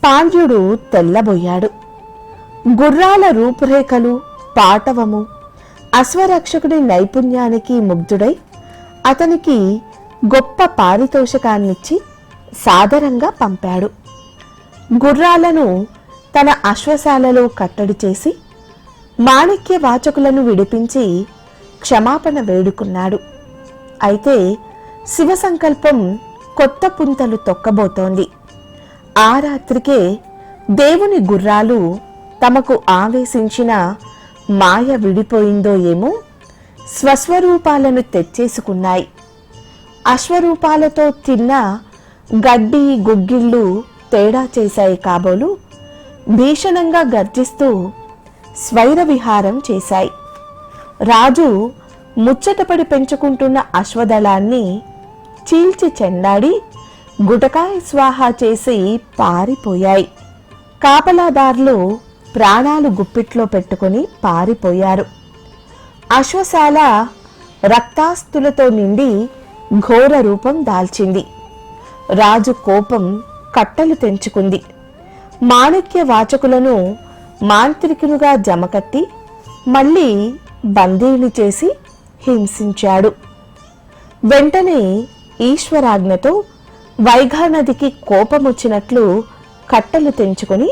పాండ్యుడు తెల్లబోయాడు. గుర్రాల రూపురేఖలు, పాటవము, అశ్వరక్షకుడి నైపుణ్యానికి ముగ్ధుడై అతనికి గొప్ప పారితోషకాన్నిచ్చి సాదరంగా పంపాడు. గుర్రాలను తన అశ్వశాలలో కట్టడి చేసి మాణిక్య వాచకులను విడిపించి క్షమాపణ వేడుకున్నాడు. అయితే శివ సంకల్పం కొత్త పుంతలు తొక్కబోతోంది. ఆ రాత్రికే దేవుని గుర్రాలు తమకు ఆవేశించిన మాయ విడిపోయిందో ఏమో స్వస్వరూపాలను తెచ్చేసుకున్నాయి. అశ్వరూపాలతో తిన్న గడ్డి గుగ్గిళ్ళు తేడా చేశాయి కాబోలు భీషణంగా గర్జిస్తూ స్వైర విహారం చేశాయి. రాజు ముచ్చటపడి పెంచుకుంటున్న అశ్వదళాన్ని చీల్చి చెండాడి గుటకాయ స్వాహా చేసి పారిపోయాయి. కాపలాదారులు ప్రాణాలు గుప్పిట్లో పెట్టుకుని పారిపోయారు. అశ్వశాల రక్తాస్తులతో నిండి ఘోర రూపం దాల్చింది. రాజు కోపం కట్టలు తెంచుకుంది. మాణిక్య వాచకులను మాంత్రికునుగా జమకట్టి మళ్ళీ బందీని చేసి హింసించాడు. వెంటనే ఈశ్వరాజ్ఞతో వైఘానదికి కోపమొచ్చినట్లు కట్టలు తెంచుకొని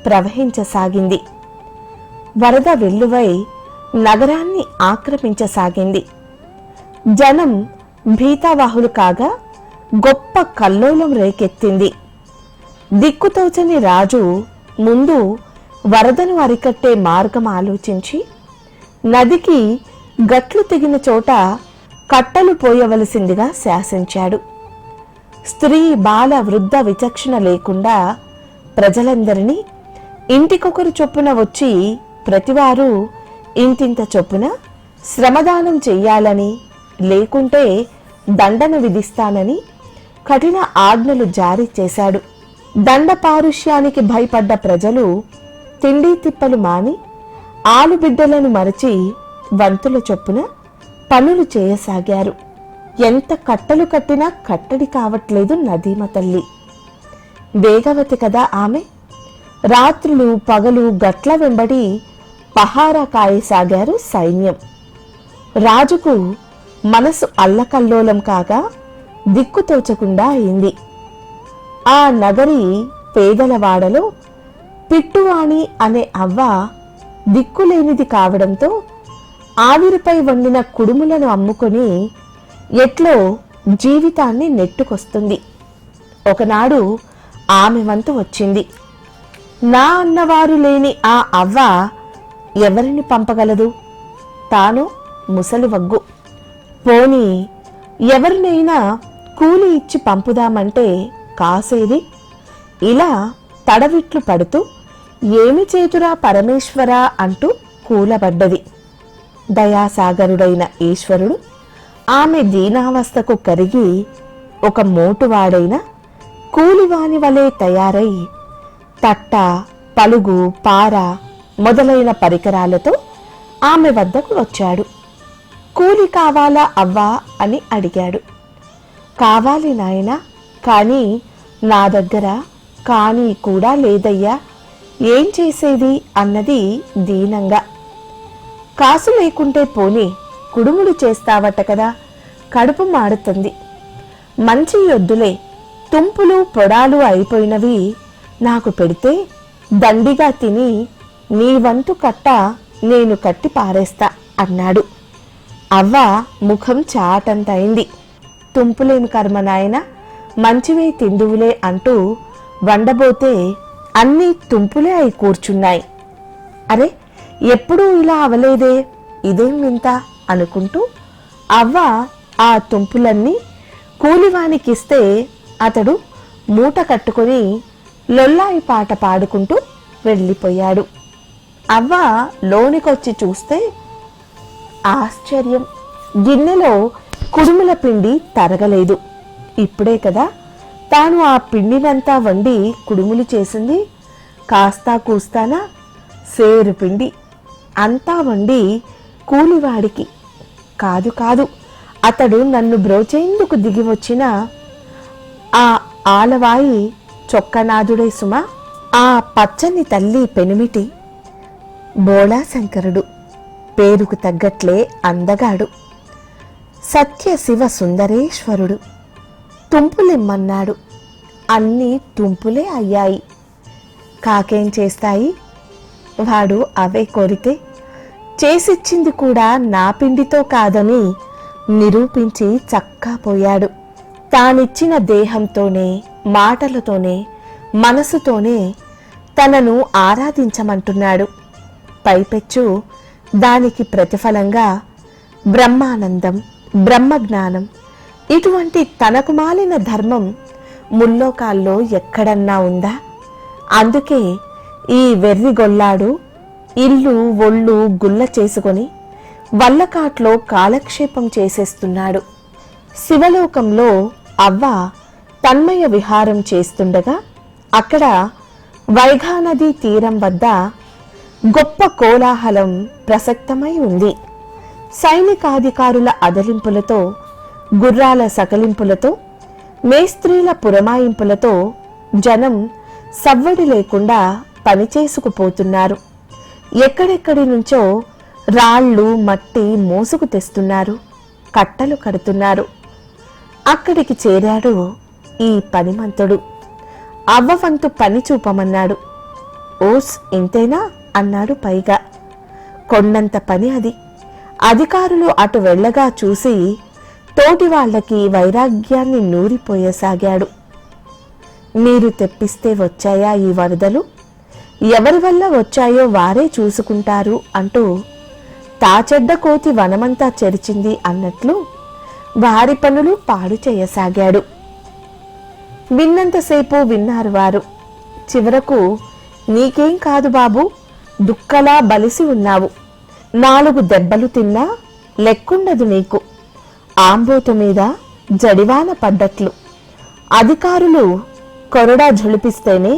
ప్రవహించసాగింది. వరద వెల్లువై నగరాన్ని ఆక్రమించసాగింది. జనం భీతావాహులు కాగా గొప్ప కల్లోలం రేకెత్తింది. దిక్కుతోచని రాజు ముందు వరదను అరికట్టే మార్గం ఆలోచించి నదికి గట్లు తెగిన చోట కట్టలు పోయవలసిందిగా శాసించాడు. స్త్రీ బాల వృద్ధ విచక్షణ లేకుండా ప్రజలందరినీ ఇంటికొకరు చొప్పున వచ్చి ప్రతివారు ఇంతింత చొప్పున శ్రమదానం చెయ్యాలని, లేకుంటే దండన విధిస్తానని కఠిన ఆజ్ఞలు జారీ చేశాడు. దండ పారుష్యానికి భయపడ్డ ప్రజలు తిండి తిప్పలు మాని ఆలుబిడ్డలను మరచి వంతుల చొప్పున పనులు చేయసాగారు. ఎంత కట్టలు కట్టినా కట్టడి కావట్లేదు నదీమ తల్లి. వేగవతి కదా ఆమె. రాత్రులు పగలు గట్ల వెంబడి పహారా కాయసాగారు సైన్యం. రాజుకు మనసు అల్లకల్లోలం కాగా దిక్కుతోచకుండా అయింది. ఆ నగరి పేదలవాడలో పిట్టువాణి అనే అవ్వ దిక్కులేనిది కావడంతో ఆవిరిపై వండిన కుడుములను అమ్ముకొని ఎట్లో జీవితాన్ని నెట్టుకొస్తుంది. ఒకనాడు ఆమె వంతు వచ్చింది. నా అన్నవారు లేని ఆ అవ్వ ఎవరిని పంపగలదు? తాను ముసలివగ్గు. పోనీ ఎవరినైనా కూలి ఇచ్చి పంపుదామంటే కాసేది. ఇలా తడవిట్లు పడుతూ ఏమి చేతురా పరమేశ్వరా అంటూ కూలబడ్డది. దయాసాగరుడైన ఈశ్వరుడు ఆమె దీనావస్థకు కరిగి ఒక మోటువాడైన కూలివాని వలె తయారై తట్ట, పలుగు, పార మొదలైన పరికరాలతో ఆమె వద్దకు వచ్చాడు. కూలి కావాలా అవ్వా అని అడిగాడు. కావాలి నాయనా, కానీ నా దగ్గర కానీ కూడా లేదయ్యా, ఏం చేసేది అన్నది దీనంగా. కాసు లేకుంటే పోనీ కుడుములు చేస్తావట కదా, కడుపు మాడుతుంది. మంచి యొద్దులే, తుంపులు పొడాలు అయిపోయినవి నాకు పెడితే దండిగా తిని నీ వంతు కట్ట నేను కట్టి పారేస్తా అన్నాడు. అవ్వ ముఖం చాటంతైంది. తుంపులేని కర్మ నాయన, మంచివే తిందువులే అంటూ వండబోతే అన్నీ తుంపులే అయి కూర్చున్నాయి. అరే, ఎప్పుడూ ఇలా అవలేదే, ఇదేం వింత అనుకుంటూ అవ్వ ఆ తుంపులన్నీ కూలివానికిస్తే అతడు మూట కట్టుకొని లొల్లాయి పాట పాడుకుంటూ వెళ్ళిపోయాడు. అవ్వ లోనికొచ్చి చూస్తే ఆశ్చర్యం, గిన్నెలో కుడుముల పిండి తరగలేదు. ఇప్పుడే కదా తాను ఆ పిండినంతా వండి కుడుములు చేసింది. కాస్తా కూస్తానా సేరు పిండి అంతా వండి కూలివాడికి కాదు కాదు, అతడు నన్ను బ్రోచేందుకు దిగి వచ్చిన ఆ ఆలవాయి చొక్కనాథుడే సుమా ఆ పచ్చని తల్లి పెనిమిటి బోళాశంకరుడు, పేరుకు తగ్గట్లే అందగాడు. సత్య శివ సుందరేశ్వరుడు. తుంపులిమ్మన్నాడు, అన్నీ తుంపులే అయ్యాయి. కాకేం చేస్తాయి, వాడు అవే కోరితే చేసిచ్చింది కూడా నా పిండితో కాదని నిరూపించి చక్కా పోయాడు. తానిచ్చిన దేహంతోనే, మాటలతోనే, మనసుతోనే తనను ఆరాధించమంటున్నాడు. పైపెచ్చు దానికి ప్రతిఫలంగా బ్రహ్మానందం, బ్రహ్మజ్ఞానం, ఇటువంటి తనకు మాలిన ధర్మం ముల్లోకాల్లో ఎక్కడన్నా ఉందా? అందుకే ఈ వెర్రిగొల్లాడు ఇల్లు ఒళ్ళు గుల్ల చేసుకొని వల్లకాట్లో కాలక్షేపం చేసేస్తున్నాడు. శివలోకంలో అవ్వ తన్మయ విహారం చేస్తుండగా అక్కడ వైఘానదీ తీరం వద్ద గొప్ప కోలాహలం ప్రసక్తమై ఉంది. సైనికాధికారుల అదలింపులతో, గుర్రాల సకలింపులతో, మేస్త్రీల పురమాయింపులతో జనం సవ్వడి లేకుండా పనిచేసుకుపోతున్నారు. ఎక్కడెక్కడి నుంచో రాళ్ళు మట్టి మోసుకు తెస్తున్నారు, కట్టలు కడుతున్నారు. అక్కడికి చేరాడు ఈ పనిమంతుడు. అవ్వవంతు పని చూపమన్నాడు. ఓస్ ఇంతేనా అన్నాడు పైగా. కొండంత పని అది. అధికారులు అటు వెళ్ళగా చూసి తోటి వాళ్లకి వైరాగ్యాన్ని నూరిపోయసాగాడు. మీరు తెప్పిస్తే వచ్చాయా ఈ వరదలు? ఎవరి వల్ల వచ్చాయో వారే చూసుకుంటారు అంటూ తాచెడ్డ కోతి వనమంతా చెరిచింది అన్నట్లు వారి పనులు పాడు చేయసాగాడు. విన్నంతసేపు విన్నారు వారు. చివరకు నీకేం కాదు బాబు, దుక్కలా బలిసి ఉన్నావు, 4 దెబ్బలు తిన్నా లెక్కుండదు నీకు, ఆంబోతు మీద జడివాన పడ్డట్లు, అధికారులు కొరడా ఝుళిపిస్తేనే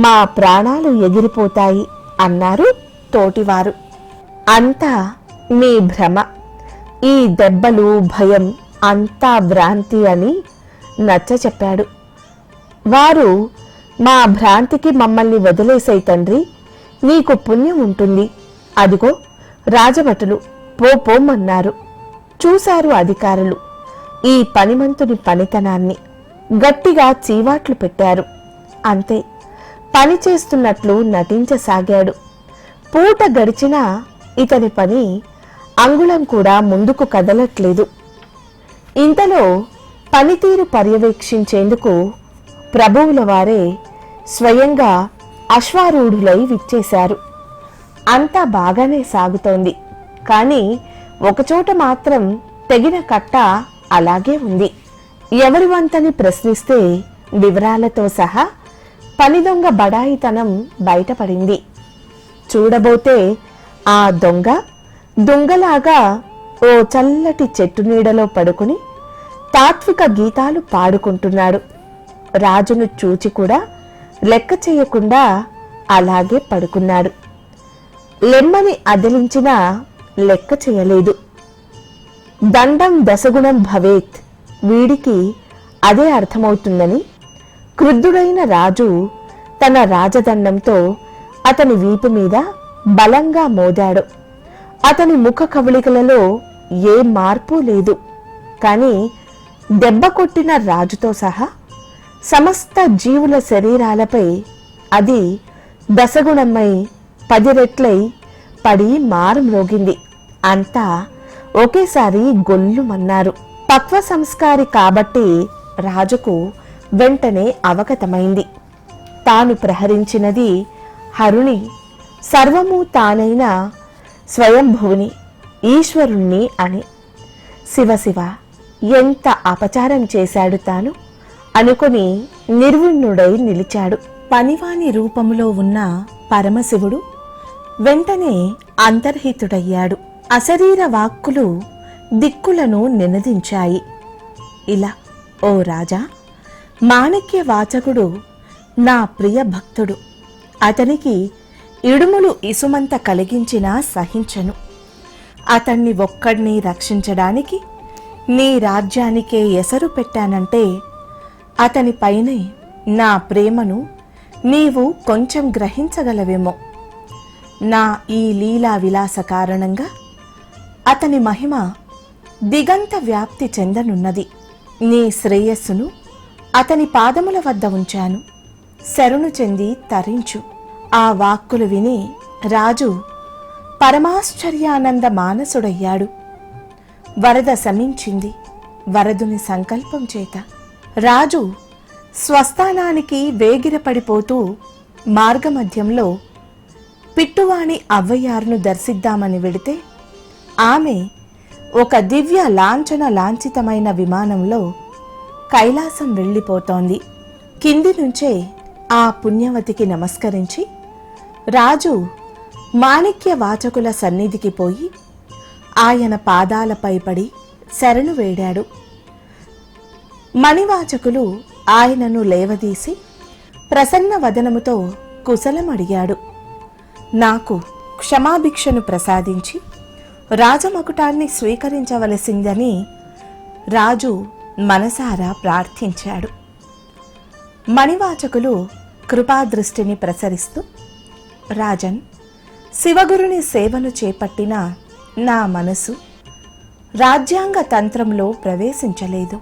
మా ప్రాణాలు ఎగిరిపోతాయి అన్నారు తోటివారు. అంతా మీ భ్రమ, ఈ దెబ్బలు భయం అంతా భ్రాంతి అని నచ్చ చెప్పాడు. వారు మా భ్రాంతికి మమ్మల్ని వదిలేసే తండ్రి, నీకు పుణ్యం ఉంటుంది, అదిగో రాజభటులు పోమన్నారు. చూశారు అధికారులు ఈ పనిమంతుని పనితనాన్ని. గట్టిగా చీవాట్లు పెట్టారు. అంతే, పని చేస్తున్నట్లు నటించసాగాడు. పూట గడిచినా ఇతని పని అంగుళం కూడా ముందుకు కదలట్లేదు. ఇంతలో పనితీరు పర్యవేక్షించేందుకు ప్రభువుల వారే స్వయంగా అశ్వారూఢులై విచ్చేశారు. అంతా బాగానే సాగుతోంది. కానీ ఒకచోట మాత్రం తెగిన కట్ట అలాగే ఉంది. ఎవరి వంతని ప్రశ్నిస్తే వివరాలతో సహా పని దొంగ బడాయితనం బయటపడింది. చూడబోతే ఆ దొంగలాగా ఓ చల్లటి చెట్టు నీడలో పడుకుని తాత్విక గీతాలు పాడుకుంటున్నాడు. రాజును చూచి కూడా లెక్క చేయకుండా అలాగే పడుకున్నాడు. లెమ్మని అదిలించినా లెక్క చేయలేదు. దండం దశగుణం భవేత్, వీడికి అదే అర్థమవుతుందని క్రుద్ధుడైన రాజు తన రాజదండంతో అతని వీపు మీద బలంగా మోదాడు. అతని ముఖ కవళికలలో ఏ మార్పు లేదు. కాని దెబ్బ కొట్టిన రాజుతో సహా సమస్త జీవుల శరీరాలపై అది దశగుణమై 10 రెట్లై పడి మారుమ్రోగింది. అంతా ఒకేసారి గొల్లుమన్నారు. పక్వ సంస్కారి కాబట్టి రాజుకు వెంటనే అవగతమైంది. తాను ప్రహరించినది హరుని, సర్వము తానైన స్వయంభువుని, ఈశ్వరుణ్ణి అని. శివశివ, ఎంత అపచారం చేశాడు తాను అనుకుని నిర్విణ్ణుడై నిలిచాడు. పనివాని రూపములో ఉన్న పరమశివుడు వెంటనే అంతర్హితుడయ్యాడు. అశరీర వాక్కులు దిక్కులను నినదించాయి. ఇలా, ఓ రాజా, మాణిక్య వాచకుడు నా ప్రియ భక్తుడు. అతనికి ఇడుములు ఇసుమంత కలిగించినా సహించను. అతన్ని ఒక్కడిని రక్షించడానికి నీ రాజ్యానికే ఎసరు పెట్టానంటే అతనిపైనే నా ప్రేమను నీవు కొంచెం గ్రహించగలవేమో. నా ఈ లీలా విలాస కారణంగా అతని మహిమ దిగంత వ్యాప్తి చెందనున్నది. నీ శ్రేయస్సును అతని పాదముల వద్ద ఉంచాను, శరణు చెంది తరించు. ఆ వాక్కులు విని రాజు పరమాశ్చర్యానంద మానసుడయ్యాడు. వరద శమించింది వరదుని సంకల్పం చేత. రాజు స్వస్థానానికి వేగిరపడిపోతూ మార్గమధ్యంలో పిట్టువాణి అవ్వయ్యారును దర్శిద్దామని వెడితే ఆమె ఒక దివ్య లాంఛితమైన విమానంలో కైలాసం వెళ్ళిపోతోంది. కింది నుంచే ఆ పుణ్యవతికి నమస్కరించి రాజు మాణిక్య వాచకుల సన్నిధికి పోయి ఆయన పాదాలపై పడి శరణు వేడాడు. మణివాచకులు ఆయనను లేవదీసి ప్రసన్న వదనముతో కుశలమడిగాడు. నాకు క్షమాభిక్షను ప్రసాదించి రాజమకుటాన్ని స్వీకరించవలసిందని రాజు మనసారా ప్రార్థించాడు. మణివాచకులు కృపాదృష్టిని ప్రసరిస్తూ, రాజన్, శివగురుని సేవను చేపట్టిన నా మనసు రాజ్యాంగ తంత్రంలో ప్రవేశించలేదు.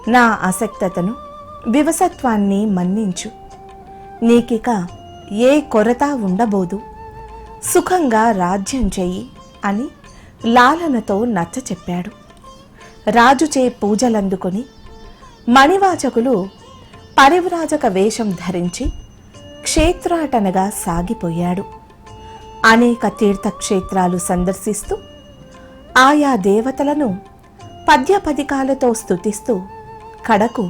నా అసక్తతను, వివసత్వాన్ని మన్నించు. నీకిక ఏ కొరత ఉండబోదు. సుఖంగా రాజ్యం చెయ్యి అని లాలనతో నచ్చచెప్పాడు. రాజుచే పూజలందుకొని మణివాచకులు పరివ్రాజక వేషం ధరించి క్షేత్రాటనగా సాగిపోయాడు. అనేక తీర్థక్షేత్రాలు సందర్శిస్తూ ఆయా దేవతలను పద్యపదికాలతో స్తుతిస్తూ కడకు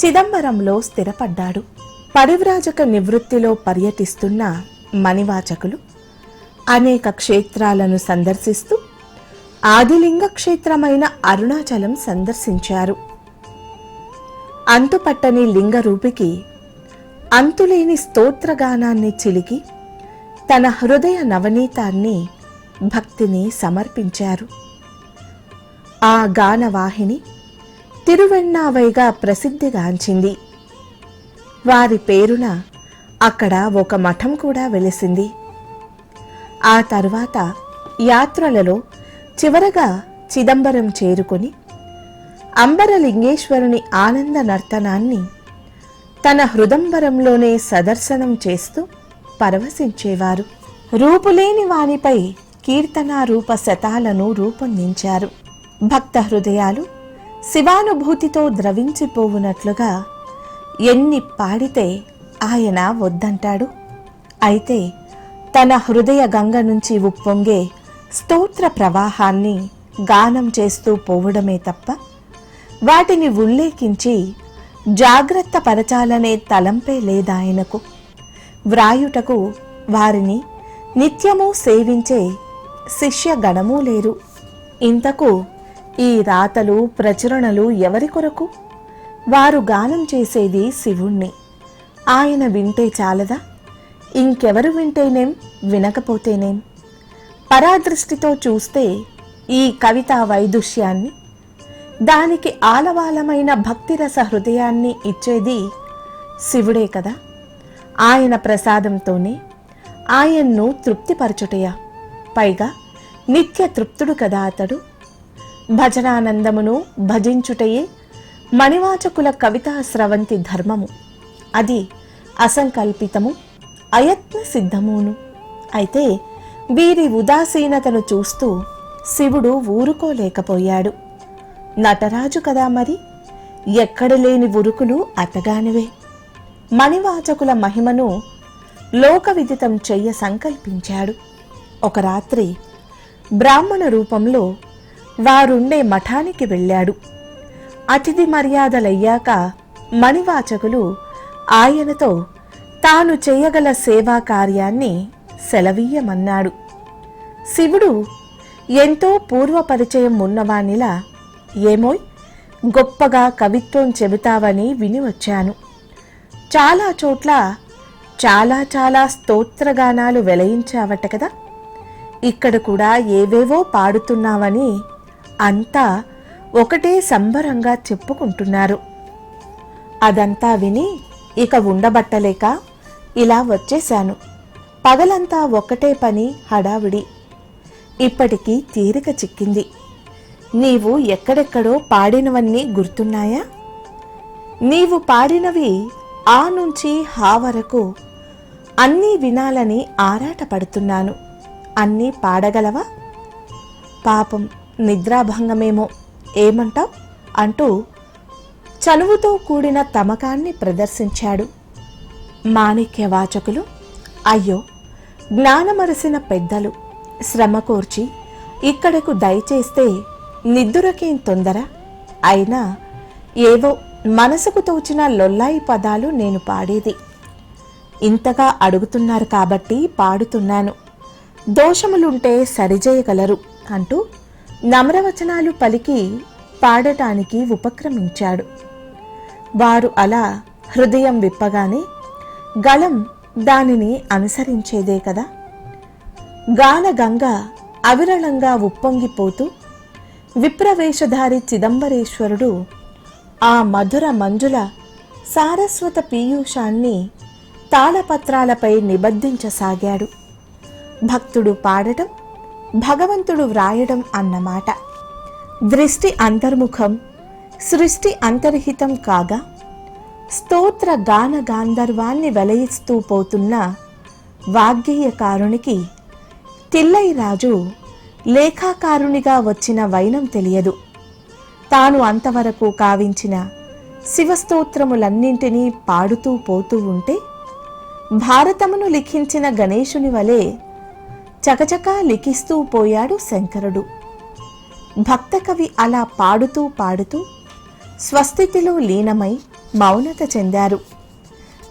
చిదంబరంలో స్థిరపడ్డాడు. పరివ్రాజక నివృత్తిలో పర్యటిస్తున్న మణివాచకులు అనేక క్షేత్రాలను సందర్శిస్తూ ఆదిలింగ క్షేత్రమైన అరుణాచలం సందర్శించారు. అంతుపట్టని లింగరూపికి అంతులేని స్తోత్రగానాన్ని చిలికి తన హృదయ నవనీతాన్ని, భక్తిని సమర్పించారు. ఆ గానవాహిని తిరువెన్నావైగా ప్రసిద్ధిగాంచింది. వారి పేరున అక్కడ ఒక మఠం కూడా వెలిసింది. ఆ తరువాత యాత్రలలో చివరగా చిదంబరం చేరుకొని అంబరలింగేశ్వరుని ఆనంద నర్తనాన్ని తన హృదంబరంలోనే సదర్శనం చేస్తూ పరవశించేవారు. రూపులేని వానిపై కీర్తనారూప శతాలను రూపొందించారు. భక్త హృదయాలు శివానుభూతితో ద్రవించిపోవునట్లుగా ఎన్ని పాడితే ఆయన వద్దంటాడు. అయితే తన హృదయ గంగ నుంచి ఉప్పొంగే స్తోత్ర ప్రవాహాన్ని గానం చేస్తూ పోవడమే తప్ప వాటిని ఉల్లేఖించి జాగ్రత్త పరచాలనే తలంపే లేదాయనకు. వ్రాయుటకు వారిని నిత్యము సేవించే శిష్యగణమూ లేరు. ఇంతకు ఈ రాతలు, ప్రచురణలు ఎవరి కొరకు? వారు గానం చేసేది శివుణ్ణి. ఆయన వింటే చాలదా? ఇంకెవరు వింటేనేం, వినకపోతేనేం? పరాదృష్టితో చూస్తే ఈ కవితా వైదుష్యాన్ని, దానికి ఆలవాలమైన భక్తిరస హృదయాన్ని ఇచ్చేది శివుడే కదా. ఆయన ప్రసాదంతోనే ఆయన్ను తృప్తిపరచుటయా? పైగా నిత్య తృప్తుడు కదా అతడు. భజనానందమును భజించుటయే మణివాచకుల కవితా స్రవంతి ధర్మము. అది అసంకల్పితము, అయత్న సిద్ధమును. అయితే వీరి ఉదాసీనతను చూస్తూ శివుడు ఊరుకోలేకపోయాడు. నటరాజు కదా మరి, ఎక్కడ లేని ఉరుకులు అతగానివే. మణివాచకుల మహిమను లోకవిదితం చెయ్య సంకల్పించాడు. ఒక రాత్రి బ్రాహ్మణ రూపంలో వారుండే మఠానికి వెళ్ళాడు. అతిథి మర్యాదలయ్యాక మణివాచకులు ఆయనతో తాను చేయగల సేవా కార్యాన్ని సెలవీయమన్నాడు. శివుడు ఎంతో పూర్వపరిచయం ఉన్నవానిలా, ఏమోయ్ గొప్పగా కవిత్వం చెబుతావని విని వచ్చాను. చాలా చోట్ల చాలా చాలా స్తోత్రగానాలు వెలయించావట కదా. ఇక్కడ కూడా ఏవేవో పాడుతున్నావని అంతా ఒకటే సంబరంగా చెప్పుకుంటున్నారు. అదంతా విని ఇక ఉండబట్టలేక ఇలా వచ్చేశాను. పగలంతా ఒక్కటే పని, హడావిడి. ఇప్పటికీ తీరిక చిక్కింది. నీవు ఎక్కడెక్కడో పాడినవన్నీ గుర్తున్నాయా? నీవు పాడినవి ఆ నుంచి హా వరకు అన్నీ వినాలని ఆరాటపడుతున్నాను. అన్నీ పాడగలవా? పాపం నిద్రాభంగమేమో, ఏమంటావ్ అంటూ చనువుతో కూడిన తమకాన్ని ప్రదర్శించాడు. మాణిక్యవాచకులు, అయ్యో జ్ఞానమరసిన పెద్దలు శ్రమ కోర్చి ఇక్కడకు దయచేస్తే నిద్దురకేం తొందర? అయినా ఏవో మనసుకు తోచిన లొల్లాయి పదాలు నేను పాడేది. ఇంతగా అడుగుతున్నారు కాబట్టి పాడుతున్నాను. దోషములుంటే సరిచేయగలరు అంటూ నమ్రవచనాలు పలికి పాడటానికి ఉపక్రమించాడు. వారు అలా హృదయం విప్పగానే గళం దానిని అనుసరించేదే కదా. గానగంగ అవిరళంగా ఉప్పొంగిపోతూ విప్రవేశధారి చిదంబరేశ్వరుడు ఆ మధుర మంజుల సారస్వత పీయూషాన్ని తాళపత్రాలపై నిబద్ధించసాగాడు. భక్తుడు పాడటం, భగవంతుడు వ్రాయడం అన్నమాట. దృష్టి అంతర్ముఖం, సృష్టి అంతర్హితం కాగా స్తోత్ర గాన గాంధర్వాన్ని వెలయిస్తూ పోతున్న వాగ్గేయకారునికి తిల్లైరాజు లేఖాకారునిగా వచ్చిన వైనం తెలియదు. తాను అంతవరకు కావించిన శివస్తోత్రములన్నింటినీ పాడుతూ పోతూ ఉంటే భారతమును లిఖించిన గణేశుని వలె చకచకా లిఖిస్తూ పోయాడు శంకరుడు. భక్తకవి అలా పాడుతూ పాడుతూ స్వస్థితిలో లీనమై మౌనత చెందారు.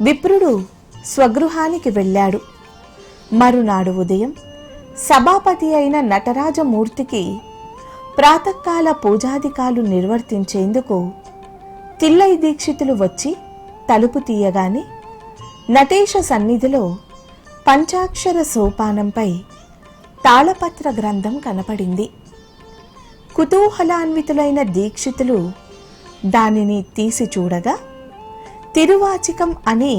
విప్రుడు స్వగృహానికి వెళ్ళాడు. మరునాడు ఉదయం సభాపతి అయిన నటరాజమూర్తికి ప్రాతకాల పూజాధికాలు నిర్వర్తించేందుకు తిల్లై దీక్షితులు వచ్చి తలుపు తీయగానే నటేశ సన్నిధిలో పంచాక్షర సోపానంపై తాళపత్ర గ్రంథం కనపడింది. కుతూహలాన్వితులైన దీక్షితులు దానిని తీసి చూడగా తిరువాచికం అని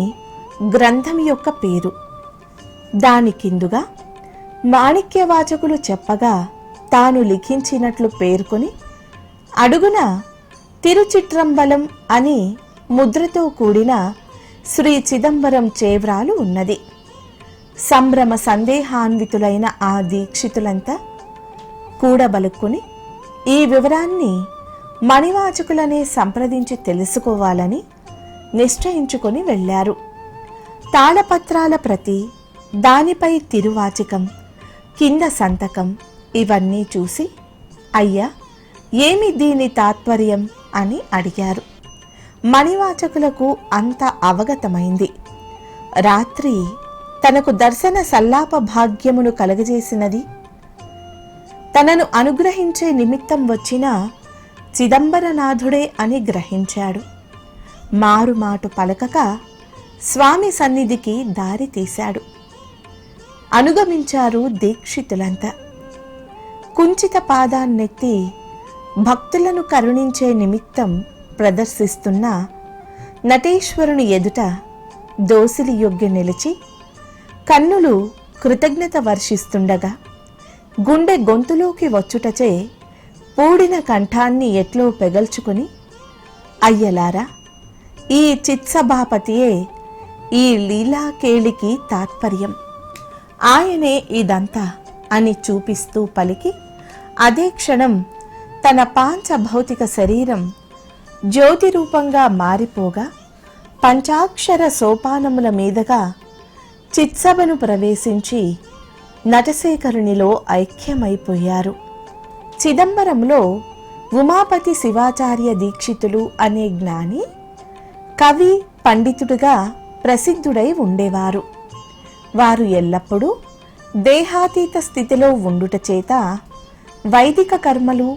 గ్రంథం యొక్క పేరు. దాని కిందుగా మాణిక్యవాచకులు చెప్పగా తాను లిఖించినట్లు పేర్కొని అడుగున తిరుచిట్రంబలం అని ముద్రతో కూడిన శ్రీ చిదంబరం చేవ్రాలు ఉన్నది. సంభ్రమ సందేహాన్వితులైన ఆ దీక్షితులంతా కూడబలుక్కుని ఈ వివరాన్ని మణివాచకులనే సంప్రదించి తెలుసుకోవాలని నిశ్చయించుకొని వెళ్ళారు. తాళపత్రాల ప్రతి, దానిపై తిరువాచికం, కింద సంతకం ఇవన్నీ చూసి అయ్యా ఏమి దీని తాత్పర్యం అని అడిగారు. మణివాచకులకు అంత అవగతమైంది. రాత్రి తనకు దర్శన సల్లాప భాగ్యమును కలగజేసినది, తనను అనుగ్రహించే నిమిత్తం వచ్చిన చిదంబరనాథుడే అని గ్రహించాడు. మారుమాటు పలకక స్వామి సన్నిధికి దారి తీశాడు. అనుగమించారు దీక్షితులంతా. కుంచిత పాదాన్నెత్తి భక్తులను కరుణించే నిమిత్తం ప్రదర్శిస్తున్న నటేశ్వరుని ఎదుట దోసిలి యొగ్గి నిలిచి కన్నులు కృతజ్ఞత వర్షిస్తుండగా గుండె గొంతులోకి వచ్చుటచే పూడిన కంఠాన్ని ఎట్లో పెగల్చుకుని అయ్యలారా, ఈ చిత్సభాపతియే ఈ లీలాకేళికి తాత్పర్యం, ఆయనే ఇదంతా అని చూపిస్తూ పలికి అదే క్షణం తన పాంచభౌతిక శరీరం జ్యోతి రూపంగా మారిపోగా పంచాక్షర సోపానముల మీదుగా చిత్సభను ప్రవేశించి నటశేఖరునిలో ఐక్యమైపోయారు. చిదంబరంలో ఉమాపతి శివాచార్య దీక్షితులు అనే జ్ఞాని కవి, పండితుడుగా ప్రసిద్ధుడై ఉండేవారు. వారు ఎల్లప్పుడూ దేహాతీత స్థితిలో ఉండుట చేత వైదిక కర్మలు,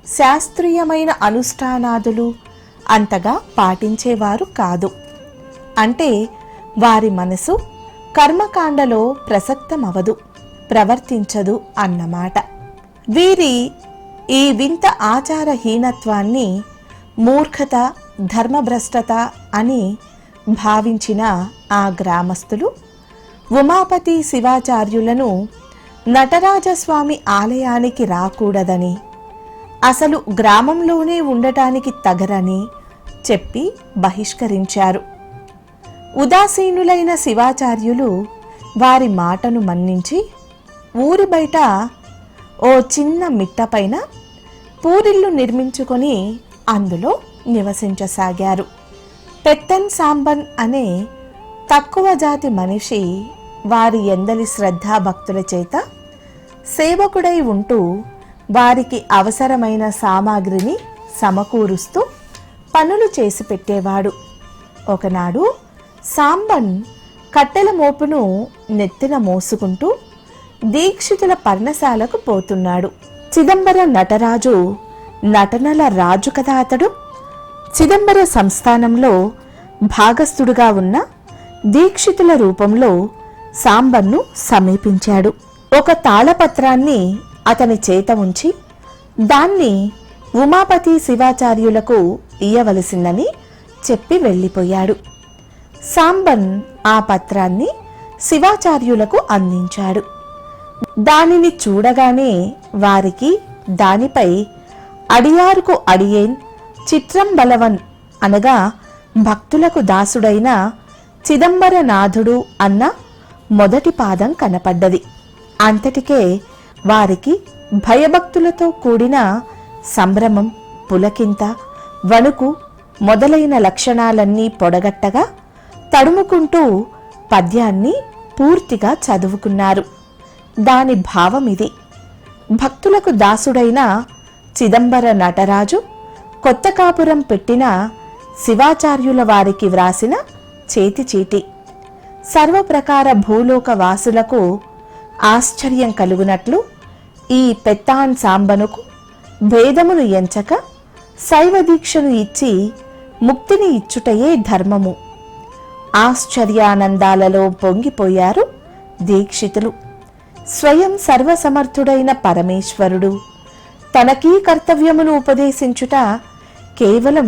శాస్త్రీయమైన అనుష్ఠానాదులు అంతగా పాటించేవారు కాదు. అంటే వారి మనసు కర్మకాండలో ప్రసక్తమవదు, ప్రవర్తించదు అన్నమాట. వీరి ఈ వింత ఆచారహీనత్వాన్ని మూర్ఖత, ధర్మభ్రష్టత అని భావించిన ఆ గ్రామస్తులు ఉమాపతి శివాచార్యులను నటరాజస్వామి ఆలయానికి రాకూడదని, అసలు గ్రామంలోనే ఉండటానికి తగరని చెప్పి బహిష్కరించారు. ఉదాసీనులైన శివాచార్యులు వారి మాటను మన్నించి ఊరి బయట ఓ చిన్న మిట్టపైన పూరిల్లు నిర్మించుకొని అందులో నివసించసాగారు. పెత్తన్ సాంబన్ అనే తక్కువ జాతి మనిషి వారి ఎందలి శ్రద్ధాభక్తుల చేత సేవకుడై ఉంటూ వారికి అవసరమైన సామాగ్రిని సమకూరుస్తూ పనులు చేసి పెట్టేవాడు. ఒకనాడు సాంబన్ కట్టెల మోపును నెత్తిన మోసుకుంటూ దీక్షితుల పర్ణశాలకు పోతున్నాడు. చిదంబర నటరాజు నటనల రాజు కదా అతడు. చిదంబర సంస్థానంలో భాగస్థుడుగా ఉన్న దీక్షితుల రూపంలో సాంబన్ను సమీపించాడు. ఒక తాళపత్రాన్ని అతని చేత ఉంచి దాన్ని ఉమాపతి శివాచార్యులకు ఇయ్యవలసిందని చెప్పి వెళ్ళిపోయాడు. సాంబన్ ఆ పత్రాన్ని శివాచార్యులకు అందించాడు. దానిని చూడగానే వారికి దానిపై అడియారుకు అడియేన్ చిత్రంబలవన్ అనగా భక్తులకు దాసుడైన చిదంబరనాథుడు అన్న మొదటి పాదం కనపడ్డది. అంతటికే వారికి భయభక్తులతో కూడిన సంభ్రమం, పులకింత, వణుకు మొదలైన లక్షణాలన్నీ పొడగట్టగా తడుముకుంటూ పద్యాన్ని పూర్తిగా చదువుకున్నారు. దాని భావమిది: భక్తులకు దాసుడైన చిదంబర నటరాజు కొత్త కాపురం పెట్టిన శివాచార్యుల వారికి వ్రాసిన చేతిచీటి. సర్వప్రకార భూలోక వాసులకు ఆశ్చర్యం కలుగునట్లు ఈ పెత్తాన్ సాంబనుకు భేదమును ఎంచక శైవ దీక్షను ఇచ్చి ముక్తిని ఇచ్చుటయే ధర్మము. ఆశ్చర్యానందాలలో పొంగిపోయారు దీక్షితులు. స్వయం సర్వసమర్థుడైన పరమేశ్వరుడు తనకీ కర్తవ్యమును ఉపదేశించుట కేవలం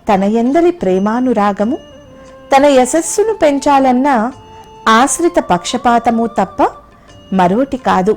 తన యందలి ప్రేమానురాగము, తన యశస్సును పెంచాలన్న ఆశ్రిత పక్షపాతము తప్ప మరోటి కాదు.